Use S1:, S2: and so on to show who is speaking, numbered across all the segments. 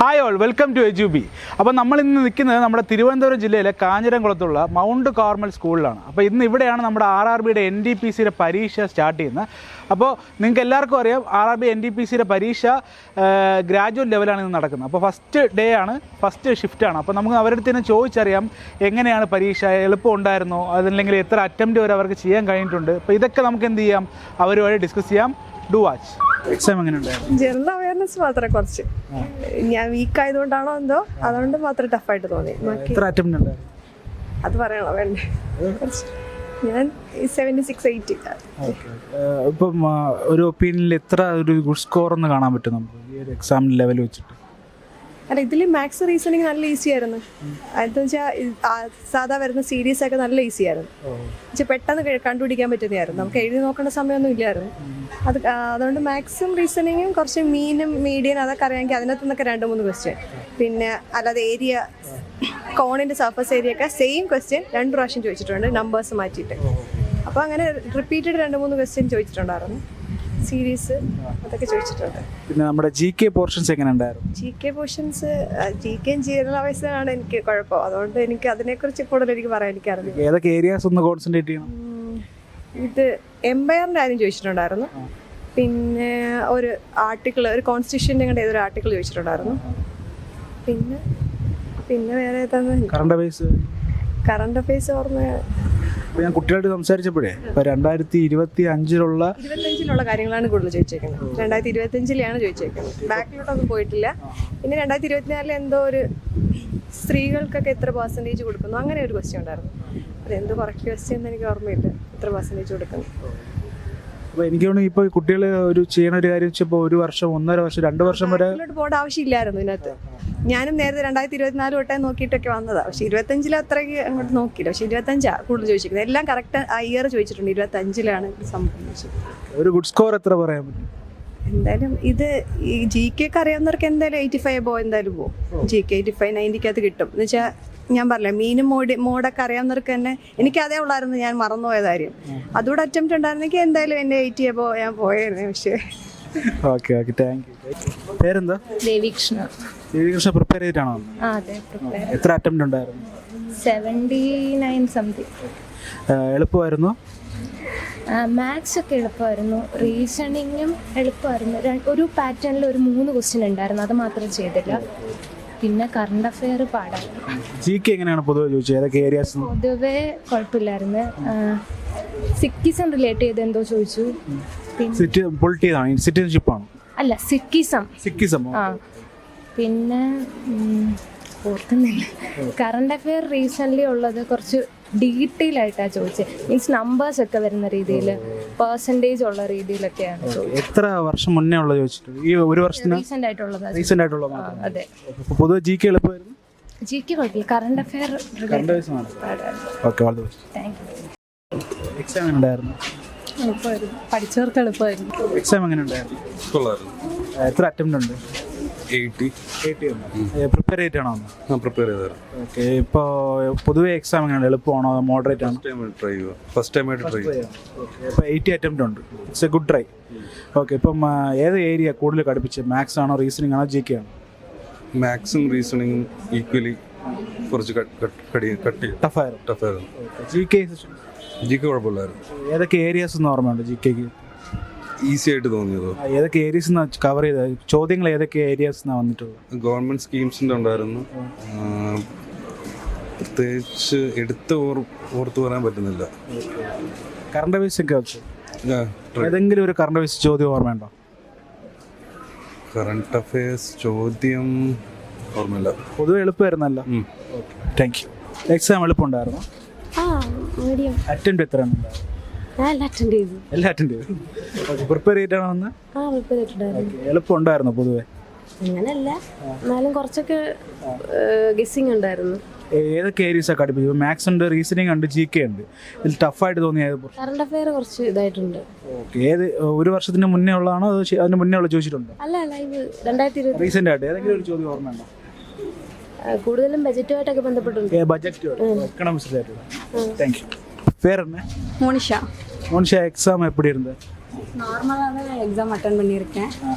S1: Hi all, welcome to എജുബി. അപ്പോൾ നമ്മൾ ഇന്ന് നിൽക്കുന്നത് നമ്മുടെ തിരുവനന്തപുരം ജില്ലയിലെ കാഞ്ഞിരംകുളത്തുള്ള മൗണ്ട് കാർമൽ സ്കൂളിലാണ്. അപ്പോൾ ഇന്ന് ഇവിടെയാണ് നമ്മുടെ RRBയുടെ NDPCയുടെ പരീക്ഷ സ്റ്റാർട്ട് ചെയ്യുന്നത്. അപ്പോൾ നിങ്ങൾക്ക് എല്ലാവർക്കും അറിയാം, RRB NDPCയുടെ പരീക്ഷ ഗ്രാജുവേറ്റ് ലെവലാണ് ഇന്ന് നടക്കുന്നത്. അപ്പോൾ ഫസ്റ്റ് ഡേ ആണ്, ഫസ്റ്റ് ഷിഫ്റ്റാണ്. അപ്പോൾ നമുക്ക് അവരുടെ അടുത്ത് തന്നെ ചോദിച്ചറിയാം എങ്ങനെയാണ് പരീക്ഷ, എളുപ്പം ഉണ്ടായിരുന്നോ, അതല്ലെങ്കിൽ എത്ര അറ്റംപ്റ്റ് വരെ അവർക്ക് ചെയ്യാൻ കഴിഞ്ഞിട്ടുണ്ട്. അപ്പോൾ ഇതൊക്കെ നമുക്ക് എന്ത് ചെയ്യാം, അവരുമായി ഡിസ്കസ് ചെയ്യാം. Do watch. എക്സാം എങ്ങനെ ഉണ്ടായിരുന്നു?
S2: ജനറൽ അവയർനെസ് മാത്രമേ കുറച്ച് ഞാൻ വീക്ക് ആയതുകൊണ്ടാണോ എന്തോ, അതുകൊണ്ട് മാത്രം ടഫായിട്ട് തോന്നി.
S1: എത്ര അറ്റംപ്റ്റ് ഉണ്ടായിരുന്നു?
S2: അത് പറയണോ വേണ്ടേ? ഞാൻ 76-80.
S1: ഇപ്പം ഒരു ഒപ്പീനിയനിൽ എത്ര ഒരു ഗുഡ് സ്കോർ എന്ന് കാണാൻ പറ്റും നമുക്ക് ഈ ഒരു എക്സാം ലെവൽ വെച്ചിട്ട്?
S2: അല്ല, ഇതിൽ മാത്സ് റീസണിങ് നല്ല ഈസി ആയിരുന്നു. അതെന്ന് വെച്ചാൽ സാധാ വരുന്ന സീരീസ് ഒക്കെ നല്ല ഈസി ആയിരുന്നു. പെട്ടെന്ന് കണ്ടുപിടിക്കാൻ പറ്റുന്നതായിരുന്നു. നമുക്ക് എഴുതി നോക്കേണ്ട സമയമൊന്നും ഇല്ലായിരുന്നു. അതുകൊണ്ട് മാത്സും റീസണിങ്ങും കുറച്ച് മീനും മീഡിയൻ അതൊക്കെ അറിയാമെങ്കിൽ അതിനകത്ത് നിന്നൊക്കെ 2-3 ക്വസ്റ്റ്യൻ. പിന്നെ അല്ലാതെ ഏരിയ, കോണിൻ്റെ സർഫസ് ഏരിയ ഒക്കെ സെയിം ക്വസ്റ്റ്യൻ 2 പ്രാവശ്യം ചോദിച്ചിട്ടുണ്ട്, നമ്പേഴ്സ് മാറ്റിയിട്ട്. അപ്പോൾ അങ്ങനെ റിപ്പീറ്റഡ് 2-3 ക്വസ്റ്റ്യൻ ചോദിച്ചിട്ടുണ്ടായിരുന്നു. സീരീസ് അതൊക്കെ ചോദിച്ചിട്ടുണ്ട്.
S1: പിന്നെ നമ്മുടെ GK പോർഷൻസ് എങ്ങനെ ഉണ്ടായിരുന്നു?
S2: GK പോർഷൻസ്, GK ജനറൽ അവസ്ഥയാണ് എനിക്ക് കുഴപ്പം. അതുകൊണ്ട് എനിക്ക് അതിനെക്കുറിച്ച് കൂടുതൽ എനിക്ക് പറയാൻ എനിക്കറിയില്ല.
S1: ഏതൊക്കെ ഏരിയാസ് ഒന്ന് കോൺസെൻട്രേറ്റ് ചെയ്യണം?
S2: ഇത് എംപയറിൻ്റെ ആദ്യം ചോദിച്ചിട്ടുണ്ടായിരുന്നു. പിന്നെ ഒരു ആർട്ടിക്കിൾ, ഒരു കോൺസ്റ്റിറ്റ്യൂഷൻ്റെ കണ്ട ഏതൊരു ആർട്ടിക്കിൾ ചോദിച്ചിട്ടുണ്ടായിരുന്നു. പിന്നെ വേറെ ഏതാണ്? കറണ്ട് അഫയേഴ്സ് ഓർമ്മ.
S1: അപ്പോൾ ഞാൻ കുട്ടികളോട് സംസാരിച്ചപ്പോഴേ ഇപ്പോൾ 2025
S2: കാര്യങ്ങളാണ് കൂടുതൽ ചോദിച്ചേക്കുന്നത്. 2025 ചോദിച്ചേക്കുന്നത്. ബാക്കിലോട്ടൊന്നും പോയിട്ടില്ല. പിന്നെ 2024 എന്തോ ഒരു സ്ത്രീകൾക്കൊക്കെ എത്ര പെർസെൻറ്റേജ് കൊടുക്കുന്നു, അങ്ങനെ ഒരു ക്വസ്റ്റ്യൻ ഉണ്ടായിരുന്നു. അതെന്തോ കറക്റ്റ് ക്വസ്റ്റ്യൻ എന്ന് എനിക്ക് ഓർമ്മയില്ല, എത്ര പെർസെൻറ്റേജ് കൊടുക്കുന്നു.
S1: അപ്പോൾ എനിക്ക് തോന്നുന്നു ഇപ്പോൾ കുട്ടികൾ ഒരു ചെയ്യണ ഒരു കാര്യം വെച്ചപ്പോൾ 1 വർഷം, 1.5 വർഷം, 2 വർഷം വരെ
S2: പോകേണ്ട ആവശ്യമില്ലായിരുന്നു ഇതിനകത്ത്. ഞാനും നേരത്തെ 2024 തൊട്ടേ നോക്കിയിട്ടൊക്കെ വന്നതാണ്. പക്ഷേ 25 അത്രയ്ക്ക് അങ്ങോട്ട് നോക്കിയില്ല. പക്ഷേ 25 കൂടുതൽ ചോദിച്ചിരിക്കുന്നത്. എല്ലാം കറക്റ്റ് ഇയർ ചോദിച്ചിട്ടുണ്ട്. 25 സംഭവിച്ചത്.
S1: ഒരു ഗുഡ് സ്കോർ എത്ര പറയാൻ പറ്റും?
S2: എന്തായാലും ഇത് ഈ GK ഒക്കെ അറിയാവുന്നവർക്ക് എന്തായാലും 85 എന്തായാലും പോകും. GK 85, 90 കിട്ടും. എന്ന് വെച്ചാൽ ഞാൻ പറഞ്ഞില്ല, മീനും മോഡൊക്കെ അറിയാവുന്നവർക്ക് തന്നെ. എനിക്ക് അതേ ഉള്ളായിരുന്നു, ഞാൻ മറന്നുപോയ കാര്യം. അതുകൂടെ അറ്റംപ്റ്റ് ഉണ്ടായിരുന്നെങ്കിൽ എന്തായാലും എൻ്റെ 80 ഞാൻ പോയായിരുന്നു. പക്ഷേ
S1: ഓക്കെ, താങ്ക് യു. പേരെന്താ?
S2: ദേവികൃഷ്ണ.
S1: പ്രിപ്പയർ ചെയ്തിട്ടാണോ?
S2: അതെ,
S1: എത്ര അറ്റംപ്റ്റ് ഉണ്ടായിരുന്നു?
S2: 79 സംതിങ്.
S1: എളുപ്പമായിരുന്നു?
S3: മാത്സ് ഒക്കെ എളുപ്പമായിരുന്നു, റീസണിങ്ങും എളുപ്പമായിരുന്നു. ഒരു പാറ്റേണിൽ ഒരു 3 ക്വസ്റ്റ്യൻ ഉണ്ടായിരുന്നു, അത് മാത്രം ചെയ്തില്ല. പിന്നെ കറണ്ട് അഫെയർ പാടായിരുന്നു.
S1: GK എങ്ങനെയാണ് പൊതുവെ ചോദിച്ചത്? ഏതൊക്കെ ഏരിയാസ്?
S3: പൊതുവെ കുഴപ്പമില്ലായിരുന്നു. സിക്കിസം റിലേറ്റ് ചെയ്ത് എന്തോ ചോദിച്ചു.
S1: സിറ്റിസൺഷിപ്പാണോ?
S3: അല്ല, സിക്കിസം. ആ, പിന്നെ ഓർക്കുന്നില്ല. കറണ്ട് അഫെയർ റീസെൻ്റ്ലി ഉള്ളത് കുറച്ച് ഡീറ്റെയിൽ ആയിട്ടാണ് ചോദിച്ചത്. മീൻസ് നമ്പേഴ്സ് ഒക്കെ വരുന്ന രീതിയിൽ, പെർസെൻറ്റേജ് ഉള്ള രീതിയിലൊക്കെയാണ് ചോദിച്ചത്.
S1: എത്ര വർഷം മുന്നേ ഉള്ളത് ചോദിച്ചിട്ട്? ഈ ഒരു വർഷത്തിന്
S3: റീസെൻ്റ് ആയിട്ടുള്ളത്. അതെ.
S1: പൊതുവെ GK എളുപ്പമായിരുന്നു?
S3: GK കുഴപ്പമില്ല, current affair thank you.
S1: Exam എങ്ങനെ ഉണ്ടായിരുന്നു?
S2: എളുപ്പമായിരുന്നു, പഠിച്ചവർക്ക് എളുപ്പമായിരുന്നു.
S1: എക്സാം എങ്ങനെ ഉണ്ടായിരുന്നു? എത്ര അറ്റംപ്റ്റ് ഉണ്ട്?
S4: 80.
S1: പ്രിപ്പയർ ചെയ്തിട്ടാണോ?
S4: പ്രിപ്പയർ ചെയ്തായിരുന്നു.
S1: ഓക്കെ. ഇപ്പോൾ പൊതുവെ എക്സാം എങ്ങനെയാണ്? എളുപ്പമാണോ, മോഡറേറ്റ് ആണോ?
S4: ഫസ്റ്റ് ടൈം ആയിട്ട് ട്രൈ ചെയ്യുക.
S1: ഇപ്പോൾ 80 അറ്റംപ്റ്റ് ഉണ്ട്. It's A good try. Okay. ഇപ്പം ഏത് ഏരിയ കൂടുതൽ കടുപ്പിച്ച്? മാത്സ് ആണോ, റീസണിംഗ് ആണോ, GK ആണോ?
S4: മാത്സും റീസണിങ്ങും ഈക്വലി കുറച്ച് ടഫായിരുന്നു. GK കുഴപ്പമില്ലായിരുന്നു.
S1: ഏതൊക്കെ ഏരിയാസ് എന്ന് ഓർമ്മയുണ്ട് GKക്ക്?
S4: ഈസി ആയിട്ട് തോന്നിയതോ?
S1: ഏതൊക്കെ ഏരിയസ് കവർ ചെയ്ത ചോദ്യങ്ങൾ? ഏതൊക്കെ ഏരിയാസ് വന്നിട്ടുള്ളത്?
S4: ഗവൺമെന്റ് സ്കീംസിന്റെ ഉണ്ടായിരുന്നു. പ്രത്യേകിച്ച് എടുത്ത് ഓർത്തു പറയാൻ പറ്റുന്നില്ല.
S1: കറണ്ട് അഫയേഴ്സ് ഒക്കെ വെച്ച് ഏതെങ്കിലും ഒരു കറണ്ട് അഫയേഴ്സ് ചോദ്യം ഓർമ്മയുണ്ടോ?
S4: കറണ്ട് അഫയേഴ്സ് ചോദ്യം ഓർമ്മയില്ല.
S1: പൊതുവെ എളുപ്പമായിരുന്നല്ലോ. Thank you. എക്സാം എളുപ്പമുണ്ടായിരുന്നു? അറ്റംപ്റ്റ് എത്ര ഉണ്ടായിരുന്നു? എല്ലാം അറ്റൻഡ് ചെയ്തു. പ്രിപ്പയർ ചെയ്തിട്ടാണോ വന്ന്? എളുപ്പം ഉണ്ടായിരുന്നു പൊതുവെ?
S5: അങ്ങനല്ല, എന്നാലും കുറച്ചൊക്കെ ഗെസ്സിങ് ഉണ്ടായിരുന്നു.
S1: ഏതൊക്കെ ഏരിയസാണ് കടുപ്പിച്ചത്? മാത്സ് ഉണ്ട്, റീസണിങ് ഉണ്ട്, GK ഉണ്ട്. ഇതിൽ ടഫായിട്ട് തോന്നിയത്?
S5: കറണ്ട് അഫെയർ കുറച്ച് ഇതായിട്ടുണ്ട്.
S1: ഓക്കെ. ഏത് ഒരു വർഷത്തിന് മുന്നേ ഉള്ളതാണോ, അതിന് മുന്നേ ഉള്ള ചോദിച്ചിട്ടുണ്ടോ?
S5: അല്ല, ഇത് 2020
S1: റീസെന്റ് ആയിട്ട് ഏതെങ്കിലും ഒരു ചോദ്യം ഓർമ്മയുണ്ടോ?
S5: കൂടുതലും ബജറ്റുമായിട്ടൊക്കെ ബന്ധപ്പെട്ടുണ്ട്.
S1: ബജറ്റ് എക്കണോമിക്സ് ആയിട്ട്. Thank you. പേരെന്നെ?
S2: മോണിഷ.
S1: മോണിഷ, എക്സാം எப்படி இருந்தது?
S6: நார்மலாக தான் எக்ஸாம் அட்டன் பண்ணியிருக்கேன்.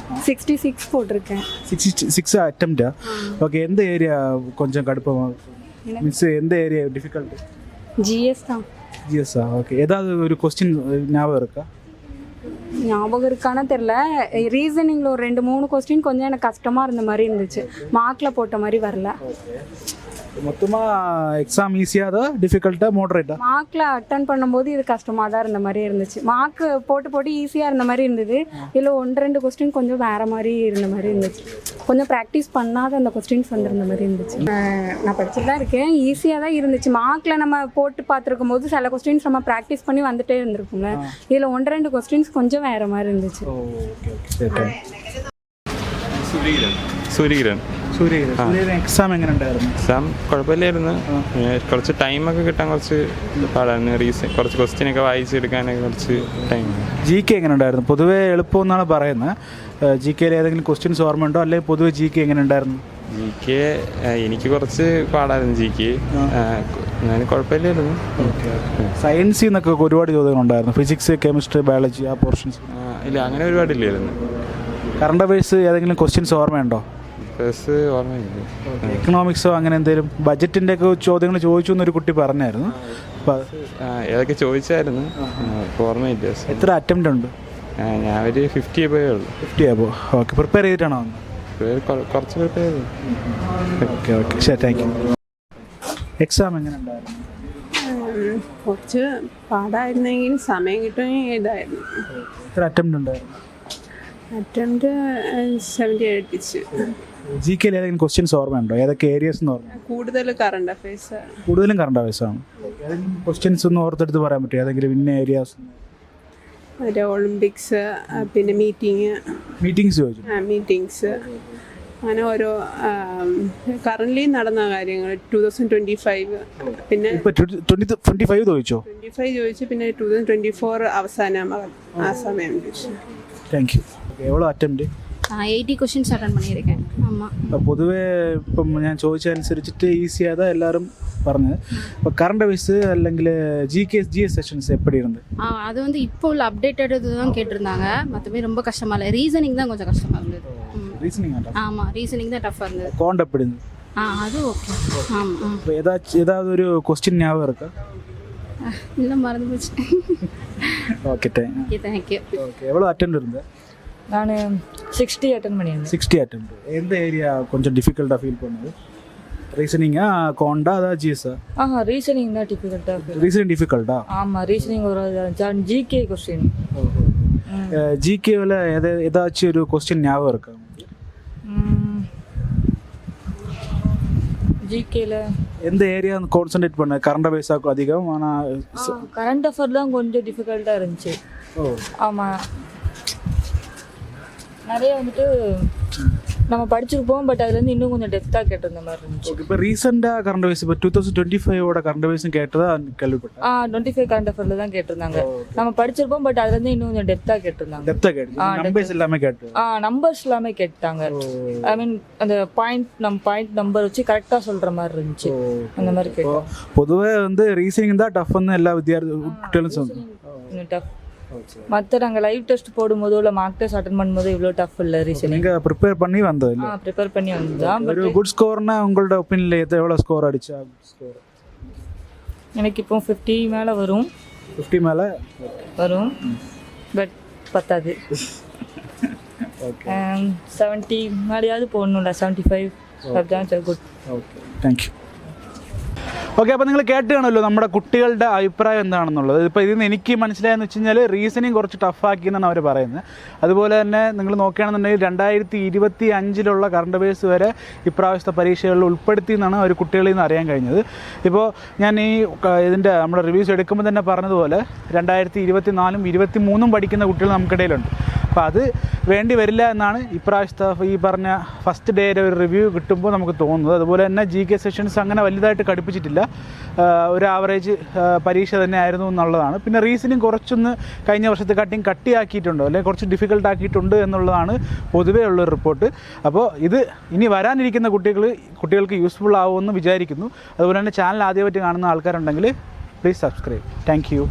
S6: 66 போட்டிருக்கேன்.
S1: 66 அட்டம்ப்டா? ஓகே. எந்த ஏரியா கொஞ்சம் கடுப்பமாக மீன்ஸ் எந்த ஏரியா டிஃபிகல்ட்டு?
S6: ஜிஎஸ் தான்.
S1: ஜிஎஸ்ஸா? ஓகே. ஏதாவது ஒரு கொஸ்டின் ஞாபகம் இருக்கா?
S6: ஞாபகம் இருக்கானா தெரில. ரீசனிங்கில் ஒரு 2-3 கொஸ்டின் கொஞ்சம் எனக்கு கஷ்டமாக இருந்த மாதிரி இருந்துச்சு. மார்க்கில் போட்ட மாதிரி வரல.
S1: மொத்தமாக எக்ஸாம் ஈஸியாக தான் டிஃபிகல்ட்டாக மோடரேட்டா?
S6: மார்க்கில் அட்டன் பண்ணும்போது இது கஷ்டமாக தான் இருந்த மாதிரி இருந்துச்சு. மார்க்கு போட்டு ஈஸியாக இருந்த மாதிரி இருந்தது. இதில் 1-2 கொஸ்டின் கொஞ்சம் வேறு மாதிரி இருந்த மாதிரி இருந்துச்சு. கொஞ்சம் ப்ராக்டிஸ் பண்ணாத அந்த கொஸ்டின்ஸ் வந்துருந்த மாதிரி இருந்துச்சு. நான் படிச்சுட்டு தான் இருக்கேன். ஈஸியாக தான் இருந்துச்சு. மார்க்கில் நம்ம போட்டு பார்த்துருக்கும் போது சில கொஸ்டின்ஸ் நம்ம ப்ராக்டிஸ் பண்ணி வந்துட்டே இருந்திருக்கும்ல. இதில் 1-2 கொஸ்டின்ஸ் கொஞ்சம் வேறு மாதிரி இருந்துச்சு.
S4: സൂര്യകിരൺ
S1: എക്സാം എങ്ങനെ ഉണ്ടായിരുന്നു?
S7: എക്സാം കുഴപ്പമില്ലായിരുന്നു. കുറച്ച് ടൈമൊക്കെ കിട്ടാൻ കുറച്ച് പാടായിരുന്നു. കുറച്ച് ക്വസ്റ്റ്യനൊക്കെ വായിച്ചെടുക്കാനൊക്കെ കുറച്ച് ടൈം.
S1: ജി കെ എങ്ങനെ ഉണ്ടായിരുന്നു? പൊതുവേ എളുപ്പമെന്നാണ് പറയുന്നത്. ജി കെയിൽ ഏതെങ്കിലും ക്വസ്റ്റ്യൻസ് ഓർമ്മയുണ്ടോ? അല്ലെങ്കിൽ പൊതുവെ ജി കെ എങ്ങനെ ഉണ്ടായിരുന്നു?
S7: ജി കെ എനിക്ക് കുറച്ച് പാടായിരുന്നു. ജി കെ എന്നാലും കുഴപ്പമില്ലായിരുന്നു.
S1: സയൻസിൽ നിന്നൊക്കെ ഒരുപാട് ചോദ്യങ്ങളുണ്ടായിരുന്നു. ഫിസിക്സ്, കെമിസ്ട്രി, ബയോളജി ആ പോർഷൻസ്.
S7: ഇല്ല, അങ്ങനെ ഒരുപാടില്ലായിരുന്നു.
S1: കറണ്ട് അഫയേഴ്സ് ഏതെങ്കിലും ക്വസ്റ്റ്യൻസ് ഓർമ്മയുണ്ടോ?
S7: ഓർമ്മയില്ല.
S1: എക്കണോമിക്സോ അങ്ങനെ എന്തെങ്കിലും ബജറ്റിൻ്റെ ഒക്കെ ചോദ്യങ്ങൾ ചോദിച്ചു എന്നൊരു കുട്ടി പറഞ്ഞായിരുന്നു.
S7: ഏതൊക്കെ ചോദിച്ചായിരുന്നു, ഓർമ്മയില്ല.
S1: എത്ര അറ്റംപ്റ്റ് ഉണ്ട്?
S7: ഞാൻ ഒരു 50 അബോവേ ഉള്ളൂ.
S1: 50 അബോ? ഓക്കെ. പ്രിപ്പയർ ചെയ്തിട്ടാണോ?
S7: കുറച്ച് പ്രിപ്പയർ ചെയ്തു.
S1: ഓക്കെ ഓക്കെ, ശരി, താങ്ക് യു. എക്സാം എങ്ങനെ ഉണ്ടായിരുന്നു?
S8: കുറച്ച് പാടായിരുന്നെങ്കിലും സമയം കിട്ടുമെങ്കിൽ ഇതായിരുന്നു.
S1: എത്ര അറ്റംപ്റ്റ് ഉണ്ടായിരുന്നു?
S8: അറ്റംപ്റ്റ് 70 അടുപ്പിച്ച്.
S1: ജി കെയിൽ ഏതെങ്കിലും ക്വസ്റ്റ്യൻസ് ഓർമ്മയുണ്ടോ? ഏതൊക്കെ ഏരിയസ് എന്ന് ഓർമ്മ?
S8: കൂടുതൽ കറണ്ട് അഫയേഴ്സ്.
S1: കൂടുതലും കറണ്ട് അഫയേഴ്സ് ആണ്. ഏതെങ്കിലും ക്വസ്റ്റ്യൻസ് ഒന്ന് ഓർത്തെടുത്ത് പറയാൻ പറ്റുമോ? ഏതെങ്കിലും ഇന്ന ഏരിയാസ്?
S8: മറ്റേ ഒളിമ്പിക്സ്, പിന്നെ
S1: മീറ്റിംഗ്സ് ചോദിച്ചു.
S8: മീറ്റിങ്സ്, അങ്ങനെ ഓരോ കറൻ്റ്ലി നടന്ന കാര്യങ്ങൾ. 2025 പിന്നെ
S1: 25 ചോദിച്ചോ?
S8: 25 ചോദിച്ചു. പിന്നെ 2024 അവസാനം ആ സമയം ചോദിച്ചു.
S1: Thank you. എவ்வளோ അറ്റംപ്റ്റ്?
S5: 80 கொஸ்டின்ஸ் அட்டன் பண்ணியிருக்கேன். ஆமாம்.
S1: പൊതുവേ ഇപ്പം ഞാൻ ചോദിച്ചതനുസരിച്ചിട്ട് ഈസിயாக தான் எல்லாரும் പറഞ്ഞത്. இப்போ கரண்ட் அஃபேர்ஸ் അല്ലെങ്കിൽ ஜிஎஸ் செஷன்ஸ் எப்படி இருந்து?
S5: அது வந்து இப்போ உள்ள அப்டேட்டட் தான் கேட்டிருந்தாங்க. மற்றபடி ரொம்ப கஷ்டமாக இல்லை. ரீசனிங் தான் கொஞ்சம் கஷ்டமாக இருந்தது.
S1: ரீசனிங்?
S5: ஆமாம், ரீசனிங் தான் டஃப்பாக இருந்தது.
S1: கோண்ட் எப்படி இருந்தது?
S5: அது ஓகே. ஆமாம்.
S1: இப்போ ஏதாவது ஒரு கொஸ்டின் ஞாபகம் இருக்கா?
S5: இல்லை, மறந்து போச்சு.
S1: Okay,
S5: thank you.
S1: ஓகே. எவ்வளோ அட்டெம்ப்ட் இருந்தது?
S9: நான் 60 அட்டன் பண்ணியிருந்தேன்.
S1: 60 அட்டெம்ப்ட். எந்த ஏரியா கொஞ்சம் டிஃபிகல்ட்டாக ஃபீல் பண்ணுது? ரீசனிங்கா, கோண்டா, அதாவது ஜிஎஸ்ஸா?
S9: ரீசனிங் தான் டிஃபிகல்ட்டாக.
S1: ரீசனிங் டிஃபிகல்ட்டா?
S9: ஆமாம், ரீசனிங் ஒரு ஜிகே கொஸ்டின்.
S1: ஜிகேவில் ஏதாச்சும் ஒரு கொஸ்டின் ஞாபகம் இருக்கா?
S9: ஜிகேல
S1: எந்த ஏரியா கான்சென்ட்ரேட் பண்ண? கரண்ட் அஃபேர்ஸாக அதிகம், ஆனால்
S9: கரண்ட் அஃபேர் தான் கொஞ்சம் டிஃபிகல்ட்டாக இருந்துச்சு. ஆமாம், நிறைய வந்துட்டு நம்ம படிச்சிருப்போம், பட் அதுலேருந்து இன்னும் கொஞ்சம் டெப்த்தாக கேட்டிருந்த மாதிரி இருந்துச்சு.
S1: இப்போ ரீசெண்டாக கரண்ட் அஃபேர்ஸ் இப்போ 2025 கரண்ட் அஃபேர்ஸும் கேட்டதா கேள்விப்பட்டேன்.
S9: 25 கரண்ட் அஃபேரில் தான் கேட்டிருந்தாங்க. நம்ம படிச்சிருப்போம், பட் அதுலேருந்து இன்னும் கொஞ்சம் டெப்த்தாக கேட்டிருந்தாங்க.
S1: டெப்த்தாக கேட்டு நம்பர்ஸ் எல்லாமே கேட்டு
S9: நம்பர்ஸ் எல்லாமே கேட்டாங்க. ஐ மீன் அந்த பாயிண்ட் நம்பர் வச்சு கரெக்டாக சொல்கிற மாதிரி இருந்துச்சு. அந்த மாதிரி கேட்டோம்.
S1: பொதுவாக வந்து ரீசனிங் தான் டஃப்னு எல்லா குட்டிகளும் சொல்லுங்க.
S9: டஃப். மற்ற நாங்கள் லைவ் டெஸ்ட் போடும்போது இல்லை மார்க் டெஸ்ட் அட்டன் பண்ணும்போது இவ்வளோ டஃப் இல்லை. ரீசனிங்
S1: நீங்கள் ப்ரிப்பேர் பண்ணி வந்தது இல்லை?
S9: ப்ரிப்பேர் பண்ணி வந்ததான்.
S1: ஒரு குட் ஸ்கோர்னா உங்களோட ஒப்பீனியனில் எவ்வளோ ஸ்கோர் அடிச்சா?
S9: எனக்கு இப்போ 50 மேலே வரும்.
S1: 50 மேலே
S9: வரும், பட் பத்தாது. 70 மேலேயாவது போடணும்ல. 75 அதுதான் good.
S1: Okay, thank you. Okay, അപ്പോൾ നിങ്ങൾ കേട്ട് കാണുമല്ലോ നമ്മുടെ കുട്ടികളുടെ അഭിപ്രായം എന്താണെന്നുള്ളത്. ഇപ്പോൾ ഇതിൽ നിന്ന് എനിക്ക് മനസ്സിലായെന്ന് വെച്ച് കഴിഞ്ഞാൽ റീസണിങ് കുറച്ച് ടഫാക്കി എന്നാണ് അവർ പറയുന്നത്. അതുപോലെ തന്നെ നിങ്ങൾ നോക്കുകയാണെന്നുണ്ടെങ്കിൽ 2025 കറണ്ട് അഫയേഴ്സ് വരെ ഇപ്രാവശ്യത്തെ പരീക്ഷകളിൽ ഉൾപ്പെടുത്തി എന്നാണ് അവർ കുട്ടികളിൽ നിന്ന് അറിയാൻ കഴിഞ്ഞത്. ഇപ്പോൾ ഞാൻ ഇതിൻ്റെ നമ്മുടെ റിവ്യൂസ് എടുക്കുമ്പോൾ തന്നെ പറഞ്ഞതുപോലെ 2024 23 പഠിക്കുന്ന കുട്ടികൾ നമുക്കിടയിലുണ്ട്. അപ്പോൾ അത് വേണ്ടി വരില്ല എന്നാണ് ഇപ്രാവശ്യത്തെ ഈ പറഞ്ഞ ഫസ്റ്റ് ഡേയുടെ ഒരു റിവ്യൂ കിട്ടുമ്പോൾ നമുക്ക് തോന്നുന്നത്. അതുപോലെ തന്നെ GK സെഷൻസ് അങ്ങനെ വലുതായിട്ട് കടുപ്പിച്ചിട്ടില്ല. ഒരു ആവറേജ് പരീക്ഷ തന്നെ ആയിരുന്നു എന്നുള്ളതാണ്. പിന്നെ റീസണിങ് കുറച്ചൊന്ന് കഴിഞ്ഞ വർഷത്തെക്കാട്ടിയും കട്ടിയാക്കിയിട്ടുണ്ടോ അല്ലെങ്കിൽ കുറച്ച് ഡിഫിക്കൽട്ട് ആക്കിയിട്ടുണ്ട് എന്നുള്ളതാണ് പൊതുവേ ഉള്ളൊരു റിപ്പോർട്ട്. അപ്പോൾ ഇത് ഇനി വരാനിരിക്കുന്ന കുട്ടികൾക്ക് യൂസ്ഫുൾ ആവുമെന്ന് വിചാരിക്കുന്നു. അതുപോലെ തന്നെ ചാനൽ ആദ്യമായിട്ട് കാണുന്ന ആൾക്കാരുണ്ടെങ്കിൽ പ്ലീസ് സബ്സ്ക്രൈബ്. Thank you.